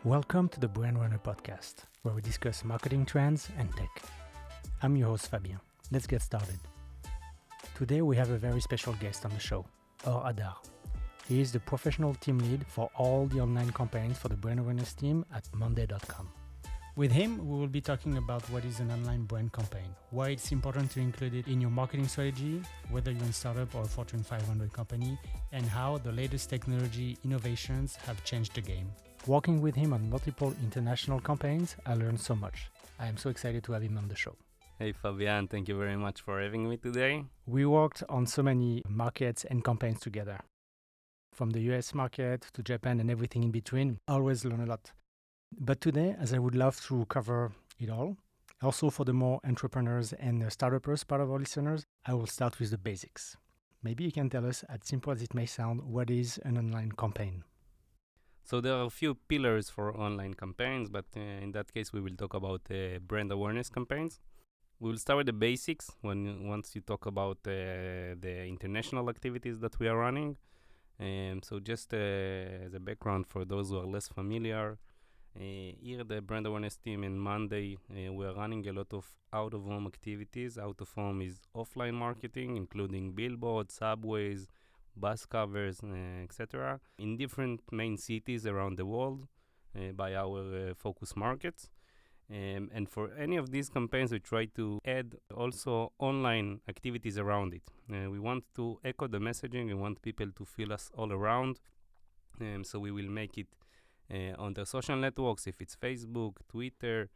Welcome to the Brand Runner podcast, where we discuss marketing trends and tech. I'm your host Fabien. Let's get started. Today we have a very special guest on the show, Or Hadar. He is the professional team lead for all the online campaigns for the brand awareness team at monday.com. With him, we will be talking about what is an online brand campaign, why it's important to include it in your marketing strategy, whether you're a startup or a Fortune 500 company, and how the latest technology innovations have changed the game. Working with him on multiple international campaigns, I learned so much. I am so excited to have him on the show. Hey Fabien, thank you very much for having me today. We worked on so many markets and campaigns together. From the US market to Japan and everything in between, I always learn a lot. But today, as I would love to cover it all, also for the more entrepreneurs and startuppers part of our listeners, I will start with the basics. Maybe you can tell us, as simple as it may sound, what is an online campaign? So there are a few pillars for online campaigns, but in that case we will talk about brand awareness campaigns. We will start with the basics once you talk about the international activities that we are running. So just as a background for those who are less familiar, here the brand awareness team in Monday, we are running a lot of out-of-home activities. Out-of-home is offline marketing, including billboards, subways, bus covers, etc. in different main cities around the world by our focus markets. And for any of these campaigns, we try to add also online activities around it. We want to echo the messaging. We want people to feel us all around. So we will make it on the social networks, if it's Facebook, Twitter,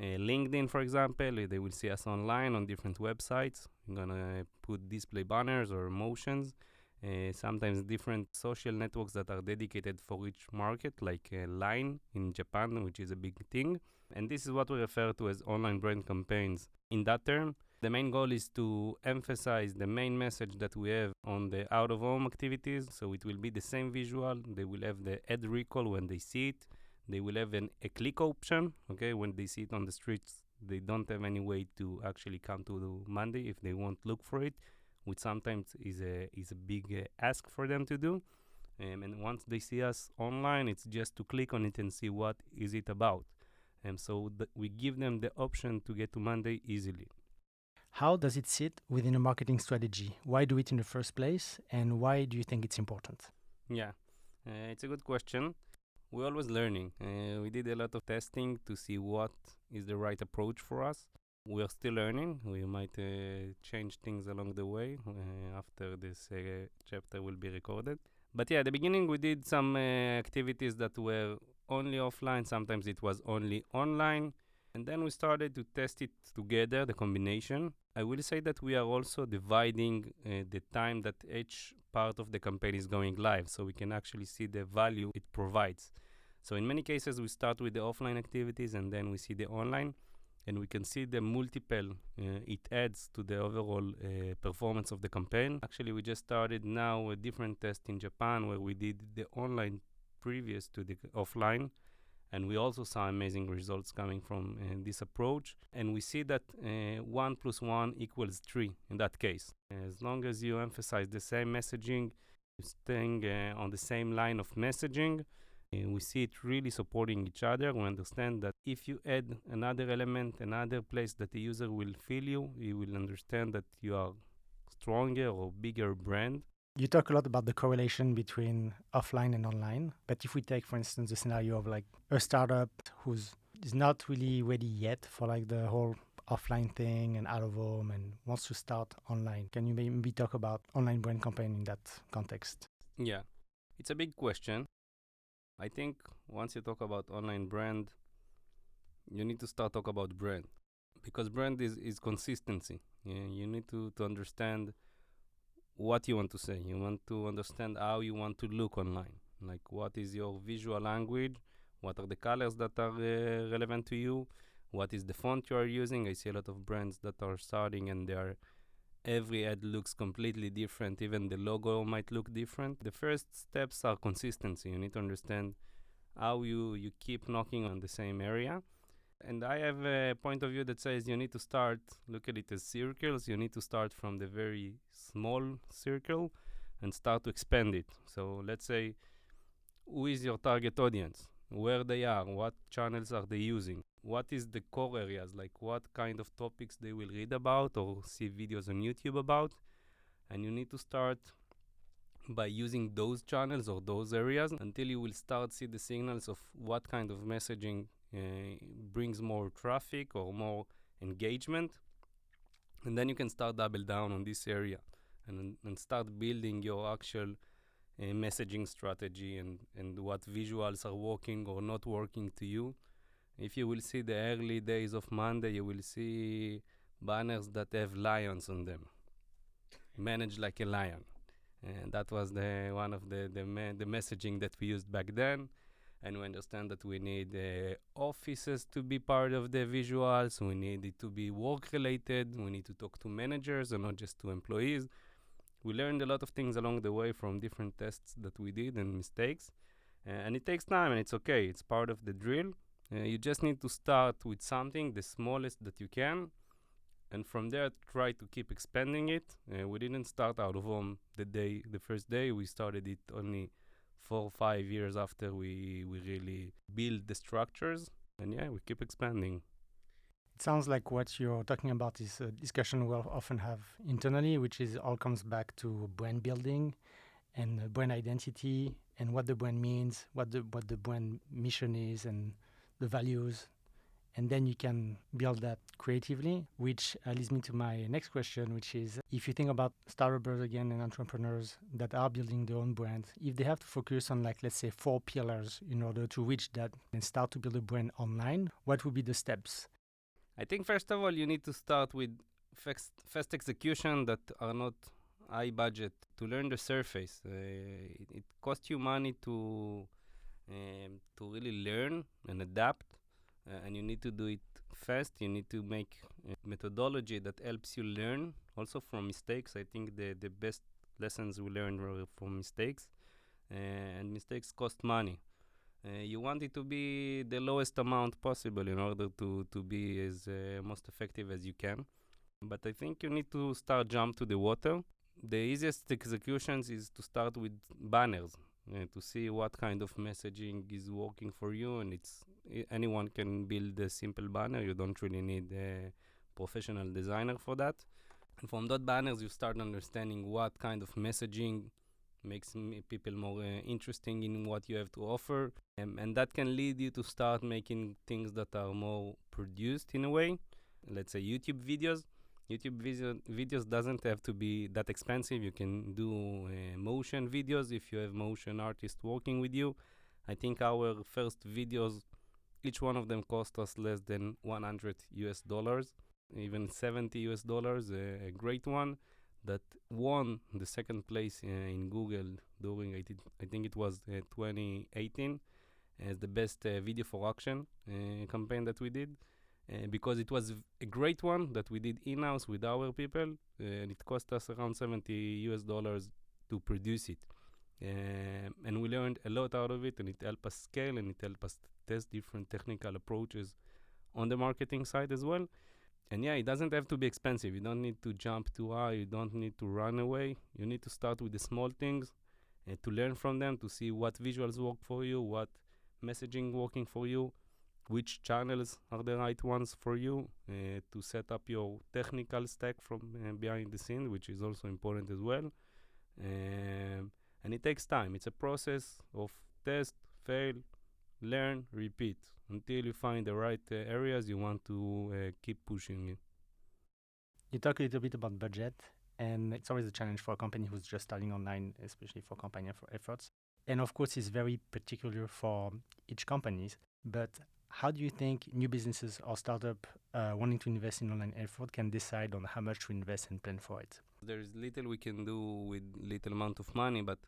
LinkedIn, for example. They will see us online on different websites. We're going to put display banners or motions. Sometimes different social networks that are dedicated for each market, like Line in Japan, which is a big thing. And this is what we refer to as online brand campaigns. In that term, the main goal is to emphasize the main message that we have on the out-of-home activities. So it will be the same visual. They will have the ad recall when they see it. They will have a click option. Okay, when they see it on the streets, they don't have any way to actually come to Monday if they won't look for it, which sometimes is a big ask for them to do. And once they see us online, it's just to click on it and see what is it about. So we give them the option to get to Monday easily. How does it sit within a marketing strategy? Why do it in the first place? And why do you think it's important? Yeah, it's a good question. We're always learning. We did a lot of testing to see what is the right approach for us. We are still learning. We might change things along the way after this chapter will be recorded. But yeah, at the beginning we did some activities that were only offline. Sometimes it was only online. And then we started to test it together, the combination. I will say that we are also dividing the time that each part of the campaign is going live, so we can actually see the value it provides. So in many cases, we start with the offline activities and then we see the online, and we can see the multiple it adds to the overall performance of the campaign. Actually, we just started now a different test in Japan where we did the online previous to the offline. And we also saw amazing results coming from this approach. And we see that 1 + 1 = 3 in that case. As long as you emphasize the same messaging, staying on the same line of messaging, we see it really supporting each other. We understand that if you add another element, another place that the user will feel you, he will understand that you are stronger or bigger brand. You talk a lot about the correlation between offline and online. But if we take, for instance, the scenario of like a startup who's is not really ready yet for like the whole offline thing and out of home and wants to start online, can you maybe talk about online brand campaign in that context? Yeah, it's a big question. I think once you talk about online brand, you need to start talk about brand, because brand is consistency. You need to understand what you want to say. You want to understand how you want to look online. Like, what is your visual language? What are the colors that are relevant to you? What is the font you are using? I see a lot of brands that are starting and every ad looks completely different. Even the logo might look different. The first steps are consistency. You need to understand how you keep knocking on the same area. And I have a point of view that says you need to look at it as circles. You need to start from the very small circle and start to expand it. So let's say, who is your target audience? where they are, what channels are they using, what is the core areas, like what kind of topics they will read about or see videos on YouTube about. And you need to start by using those channels or those areas until you will start see the signals of what kind of messaging brings more traffic or more engagement. And then you can start double down on this area and start building your actual messaging strategy and what visuals are working or not working to you. If you will see the early days of Monday, you will see banners that have lions on them, managed like a lion. And that was one of the messaging that we used back then. And we understand that we need offices to be part of the visuals. We need it to be work related. We need to talk to managers and not just to employees. We learned a lot of things along the way from different tests that we did and mistakes. And it takes time, and it's okay. It's part of the drill. You just need to start with something, the smallest that you can, and from there try to keep expanding it. We didn't start out of home the first day. We started it only 4 or 5 years after we really build the structures. And yeah, we keep expanding. It sounds like what you're talking about is a discussion we'll often have internally, which is all comes back to brand building and brand identity and what the brand means, what the brand mission is, and the values. And then you can build that creatively, which leads me to my next question, which is if you think about startups again and entrepreneurs that are building their own brand, if they have to focus on, like, let's say 4 pillars in order to reach that and start to build a brand online, what would be the steps? I think first of all, you need to start with fast execution that are not high budget to learn the surface. It costs you money to really learn and adapt, and you need to do it fast. You need to make a methodology that helps you learn also from mistakes. I think the best lessons we learn were from mistakes, and mistakes cost money. You want it to be the lowest amount possible in order to be as most effective as you can. But I think you need to jump to the water. The easiest executions is to start with banners to see what kind of messaging is working for you. And anyone can build a simple banner. You don't really need a professional designer for that. And from that banners, you start understanding what kind of messaging makes people more interesting in what you have to offer. And that can lead you to start making things that are more produced in a way. Let's say YouTube videos. Videos doesn't have to be that expensive. You can do motion videos if you have motion artists working with you. I think our first videos, each one of them cost us less than $100, even $70, a great one that won the second place in Google during, I think it was 2018, as the best video for action campaign that we did. Because it was a great one that we did in-house with our people, and it cost us around $70 to produce it. And we learned a lot out of it, and it helped us scale, and it helped us test different technical approaches on the marketing side as well. And yeah, it doesn't have to be expensive. You don't need to jump too high. You don't need to run away. You need to start with the small things and to learn from them, to see what visuals work for you, what messaging working for you, which channels are the right ones for you, to set up your technical stack from behind the scene, which is also important as well. And it takes time. It's a process of test, fail, learn, repeat, until you find the right areas you want to keep pushing it. You talk a little bit about budget, and it's always a challenge for a company who's just starting online, especially for company efforts. And of course, it's very particular for each company. But how do you think new businesses or startup wanting to invest in online effort can decide on how much to invest and plan for it? There's little we can do with little amount of money, but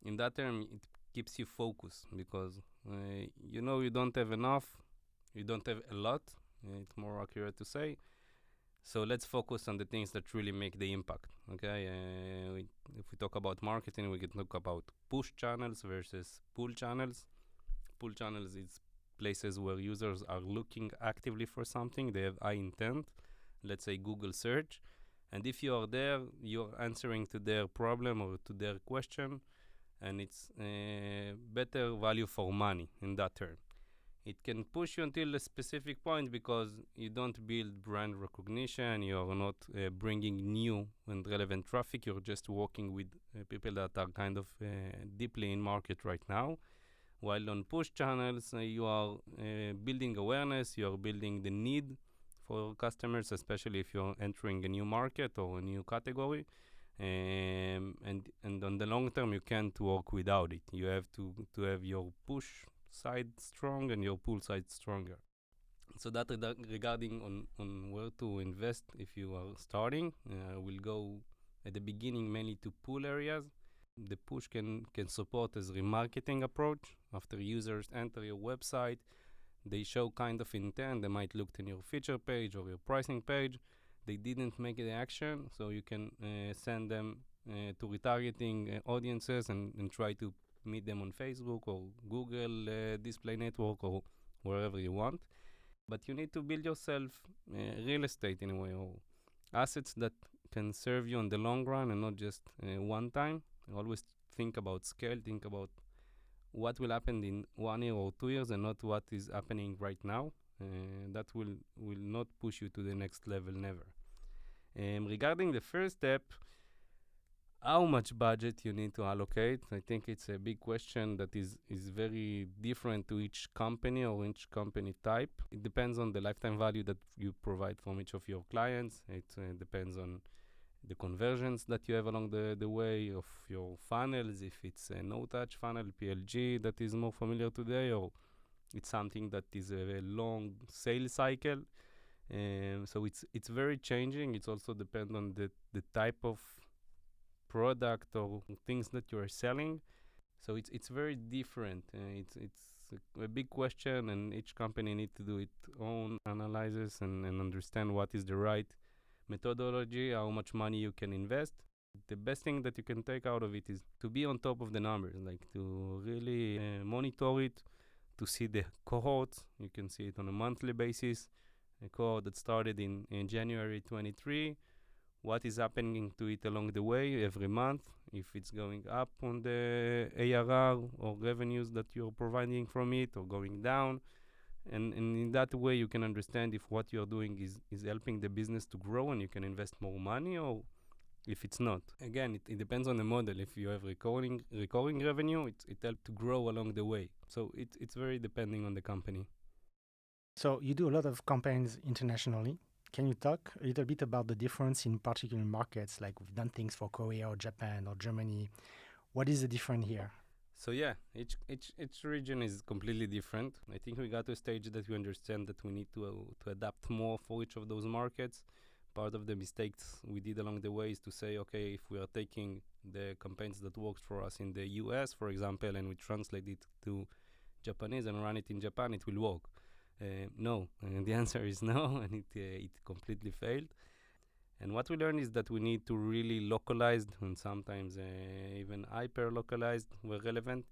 in that term, it keeps you focused, because you know you don't have enough, you don't have a lot, it's more accurate to say. So let's focus on the things that really make the impact, okay? If we talk about marketing, we can talk about push channels versus pull channels. Pull channels is places where users are looking actively for something, they have high intent, let's say Google search. And if you are there, you're answering to their problem or to their question, and it's better value for money in that term. It can push you until a specific point because you don't build brand recognition, you're not bringing new and relevant traffic, you're just working with people that are kind of deeply in market right now. While on push channels, you are building awareness, you are building the need for customers, especially if you're entering a new market or a new category. And on the long term, you can't work without it. You have to have your push side strong and your pull side stronger. So that regarding on where to invest if you are starting, we'll go at the beginning mainly to pull areas. The push can support as remarketing approach. After users enter your website, they show kind of intent. They might look in your feature page or your pricing page. They didn't make the action, so you can send them to retargeting audiences and try to meet them on Facebook or Google Display Network or wherever you want. But you need to build yourself real estate in a way, or assets that can serve you in the long run and not just one time. Always think about scale, think about what will happen in 1 year or 2 years and not what is happening right now. That will not push you to the next level, never. Regarding the first step, how much budget you need to allocate, I think it's a big question that is very different to each company or each company type. It depends on the lifetime value that you provide from each of your clients. It depends on the conversions that you have along the way of your funnels, if it's a no-touch funnel, PLG, that is more familiar today, or it's something that is a long sales cycle. So it's very changing. It's also depends on the type of product or things that you are selling. So it's very different. It's a big question, and each company needs to do its own analysis and understand what is the right methodology, how much money you can invest. The best thing that you can take out of it is to be on top of the numbers, like to really monitor it, to see the cohorts. You can see it on a monthly basis. A cohort that started in January 23, what is happening to it along the way every month, if it's going up on the ARR or revenues that you're providing from it, or going down. And in that way, you can understand if what you're doing is helping the business to grow and you can invest more money, or if it's not. Again, it depends on the model. If you have recurring revenue, it helps to grow along the way. So it's very depending on the company. So you do a lot of campaigns internationally. Can you talk a little bit about the difference in particular markets? Like we've done things for Korea or Japan or Germany. What is the difference here? So yeah, each region is completely different. I think we got to a stage that we understand that we need to adapt more for each of those markets. Part of the mistakes we did along the way is to say, okay, if we are taking the campaigns that worked for us in the US, for example, and we translate it to Japanese and run it in Japan, it will work. No, and the answer is no, and it completely failed. And what we learned is that we need to really localize, and sometimes even hyper-localized where relevant,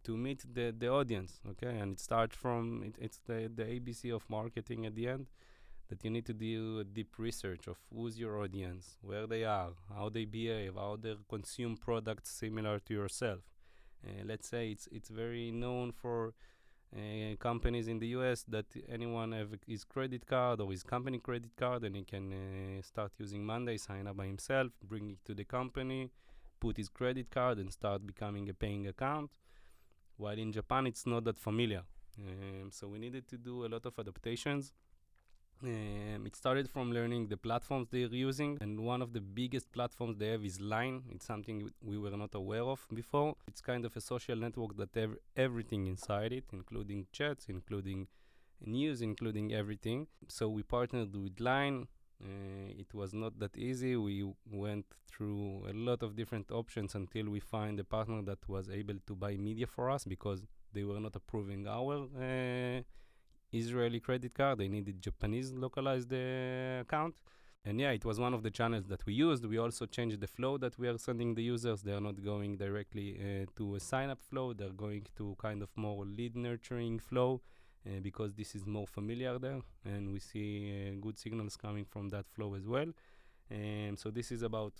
to meet the audience, okay? And it starts from, it's the ABC of marketing at the end, that you need to do a deep research of who's your audience, where they are, how they behave, how they consume products similar to yourself. Let's say it's very known for companies in the US that anyone have his credit card or his company credit card, and he can start using Monday, sign up by himself, bring it to the company, put his credit card and start becoming a paying account. While in Japan, it's not that familiar. So we needed to do a lot of adaptations. It started from learning the platforms they're using, and one of the biggest platforms they have is Line. It's something we were not aware of before. It's kind of a social network that have everything inside it, including chats, including news, including everything. So we partnered with Line. It was not that easy. We went through a lot of different options until we find a partner that was able to buy media for us, because they were not approving our Israeli credit card. They needed Japanese localized account. And yeah, it was one of the channels that we used. We also changed the flow that we are sending the users. They are not going directly to a sign-up flow. They're going to kind of more lead nurturing flow because this is more familiar there. And we see good signals coming from that flow as well. So this is about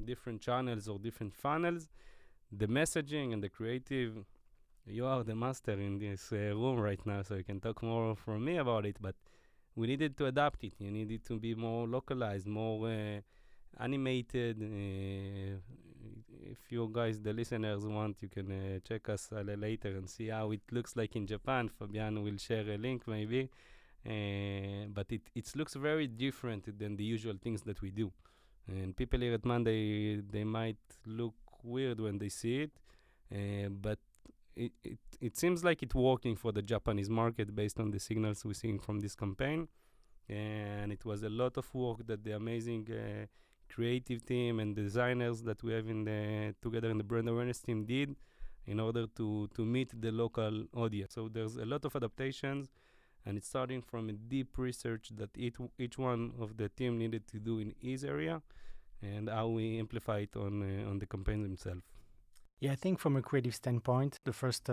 different channels or different funnels. The messaging and the creative, you are the master in this room right now, so you can talk more from me about it. But we needed to adapt it. You needed to be more localized, more animated. If you guys, the listeners, want, you can check us later and see how it looks like in Japan. Fabien will share a link maybe. But it looks very different than the usual things that we do. And people here at Monday, they might look weird when they see it, but it seems like it's working for the Japanese market based on the signals we're seeing from this campaign. And it was a lot of work that the amazing creative team and designers that we have together in the brand awareness team did in order to meet the local audience. So there's a lot of adaptations, and it's starting from a deep research that each one of the team needed to do in his area, and how we amplify it on the campaign themselves. Yeah, I think from a creative standpoint, the first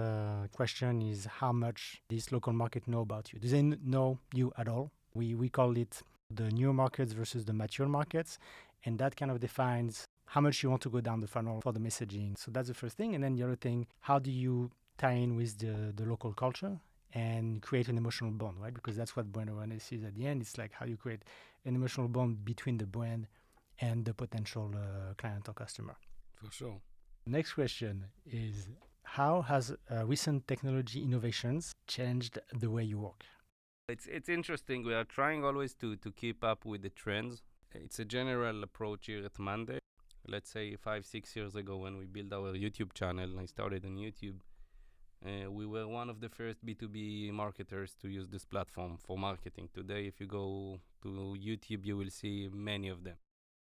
question is how much this local market know about you. Do they know you at all? We call it the new markets versus the mature markets, and that kind of defines how much you want to go down the funnel for the messaging. So that's the first thing. And then the other thing, how do you tie in with the local culture and create an emotional bond, right? Because that's what brand awareness is at the end. It's like how you create an emotional bond between the brand and the potential client or customer. For sure. Next question is, how has recent technology innovations changed the way you work? It's interesting. We are trying always to keep up with the trends. It's a general approach here at Monday. Let's say 5-6 years ago when we built our YouTube channel, I started on YouTube. We were one of the first B2B marketers to use this platform for marketing. Today, if you go to YouTube, you will see many of them.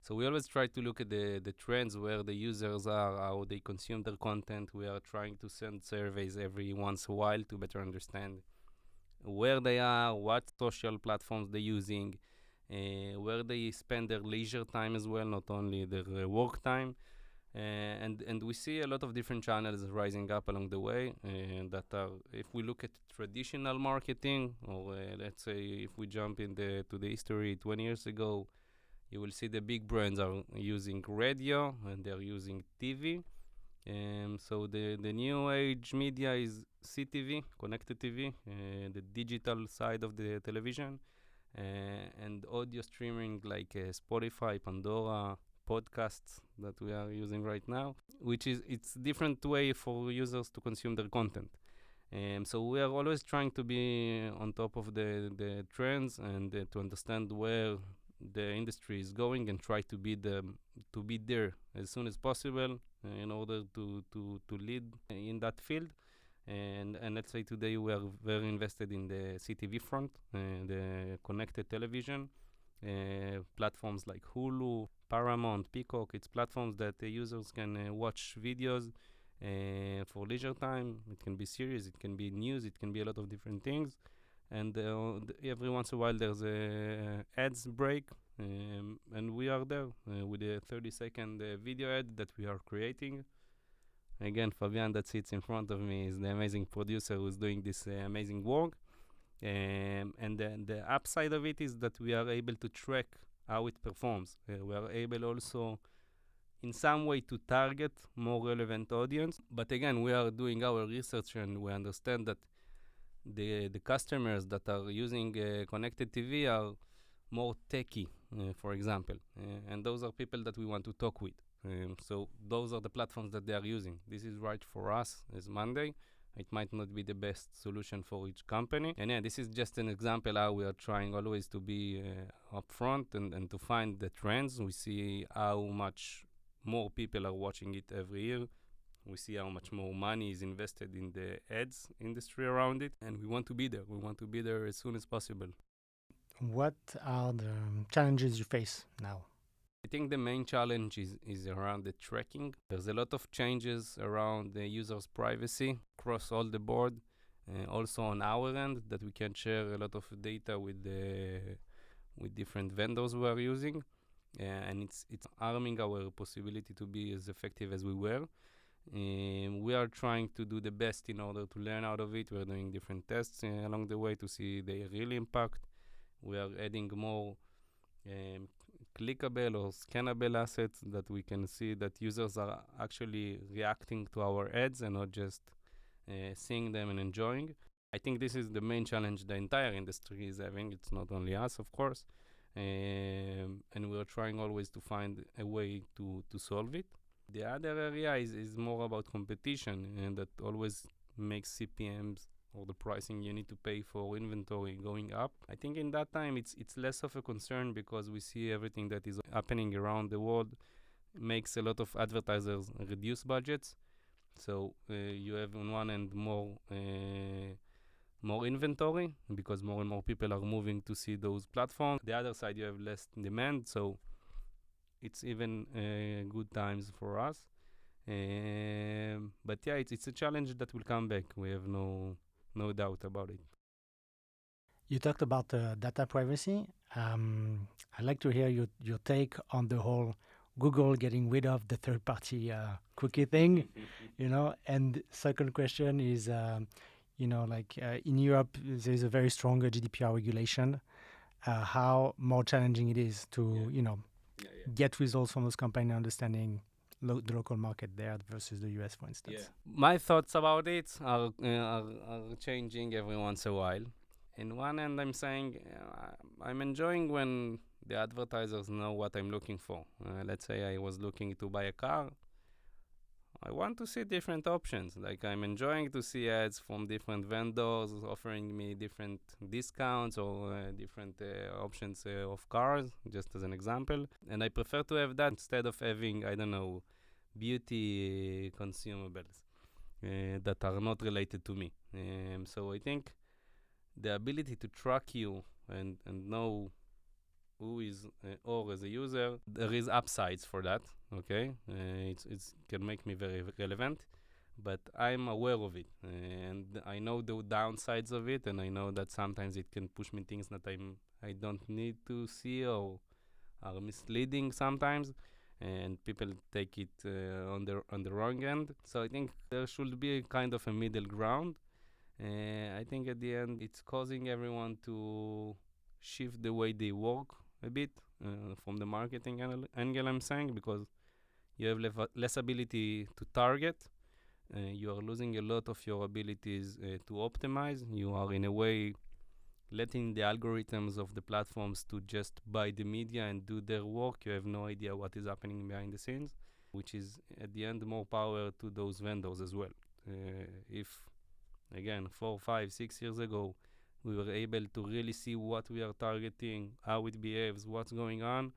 So we always try to look at the trends, where the users are, how they consume their content. We are trying to send surveys every once in a while to better understand where they are, what social platforms they're using, where they spend their leisure time as well, not only their work time. And we see a lot of different channels rising up along the way, that are, if we look at traditional marketing, or let's say if we jump to the history 20 years ago, you will see the big brands are using radio and they're using TV. So the new age media is CTV, connected TV, the digital side of the television, and audio streaming like Spotify, Pandora, podcasts that we are using right now, which is it's different way for users to consume their content. So we are always trying to be on top of the trends, and to understand where the industry is going, and try to be there as soon as possible in order to lead in that field. And let's say today we are very invested in the CTV front, the connected television platforms like Hulu, Paramount, Peacock. It's platforms that the users can watch videos for leisure time. It can be series, it can be news, it can be a lot of different things. And every once in a while there's a ads break, and we are there with a 30-second video ad that we are creating. Again, Fabien that sits in front of me is the amazing producer who's doing this amazing work. And then the upside of it is that we are able to track how it performs. We are able also in some way to target more relevant audience. But again, we are doing our research, and we understand that the customers that are using connected TV are more techy, for example, and those are people that we want to talk with. So those are the platforms that they are using. This is right for us as Monday. It might not be the best solution for each company. And yeah, this is just an example how we are trying always to be upfront and to find the trends. We see how much more people are watching it every year. We see how much more money is invested in the ads industry around it, and we want to be there. We want to be there as soon as possible. What are the challenges you face now? I think the main challenge is around the tracking. There's a lot of changes around the user's privacy across all the board. Also on our end, that we can share a lot of data with different vendors we are using. And it's harming our possibility to be as effective as we were. We are trying to do the best in order to learn out of it. We're doing different tests along the way to see their real impact. We are adding more clickable or scannable assets that we can see that users are actually reacting to our ads and not just seeing them and enjoying. I think this is the main challenge the entire industry is having. It's not only us, of course. And we're trying always to find a way to solve it. The other area is more about competition, and that always makes CPMs or the pricing you need to pay for inventory going up. I think in that time it's less of a concern because we see everything that is happening around the world makes a lot of advertisers reduce budgets. So you have on one end more inventory because more and more people are moving to see those platforms. The other side, you have less demand, so it's even good times for us. But yeah, it's a challenge that will come back. We have no doubt about it. You talked about data privacy. I'd like to hear your take on the whole Google getting rid of the third-party cookie thing, And second question is, in Europe, there's a very strong GDPR regulation. How more challenging it is to, get results from those companies, understanding the local market there versus the US, for instance. Yeah. My thoughts about it are changing every once in a while. In one end, I'm saying I'm enjoying when the advertisers know what I'm looking for. Let's say I was looking to buy a car. I want to see different options. Like I'm enjoying to see ads from different vendors offering me different discounts or different options of cars, just as an example. And I prefer to have that instead of having, beauty consumables that are not related to me. So I think the ability to track you and know who is or as a user, there is upsides for that, okay? It's can make me very relevant, but I'm aware of it, and I know the downsides of it, and I know that sometimes it can push me things that I don't need to see or are misleading sometimes, and people take it on the wrong end. So I think there should be a kind of a middle ground. I think at the end it's causing everyone to shift the way they work a bit from the marketing angle, I'm saying, because you have less ability to target. You are losing a lot of your abilities to optimize. You are in a way letting the algorithms of the platforms to just buy the media and do their work. You have no idea what is happening behind the scenes, which is at the end more power to those vendors as well. If again 4, 5, 6 years ago we were able to really see what we are targeting, how it behaves, what's going on.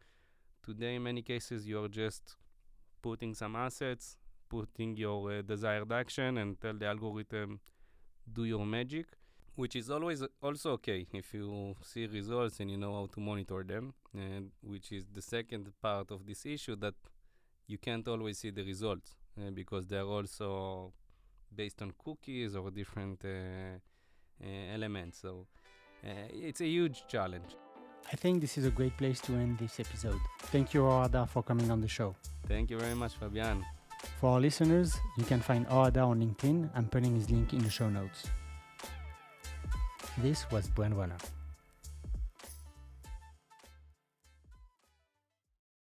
Today, in many cases, you're just putting some assets, putting your desired action, and tell the algorithm, do your magic, which is always also okay if you see results and you know how to monitor them, and which is the second part of this issue, that you can't always see the results because they're also based on cookies or different elements. So it's a huge challenge. I think this is a great place to end this episode. Thank you, Or Hadar, for coming on the show. Thank you very much, Fabien. For our listeners, you can find Or Hadar on LinkedIn. I'm putting his link in the show notes. This was Brand Runner.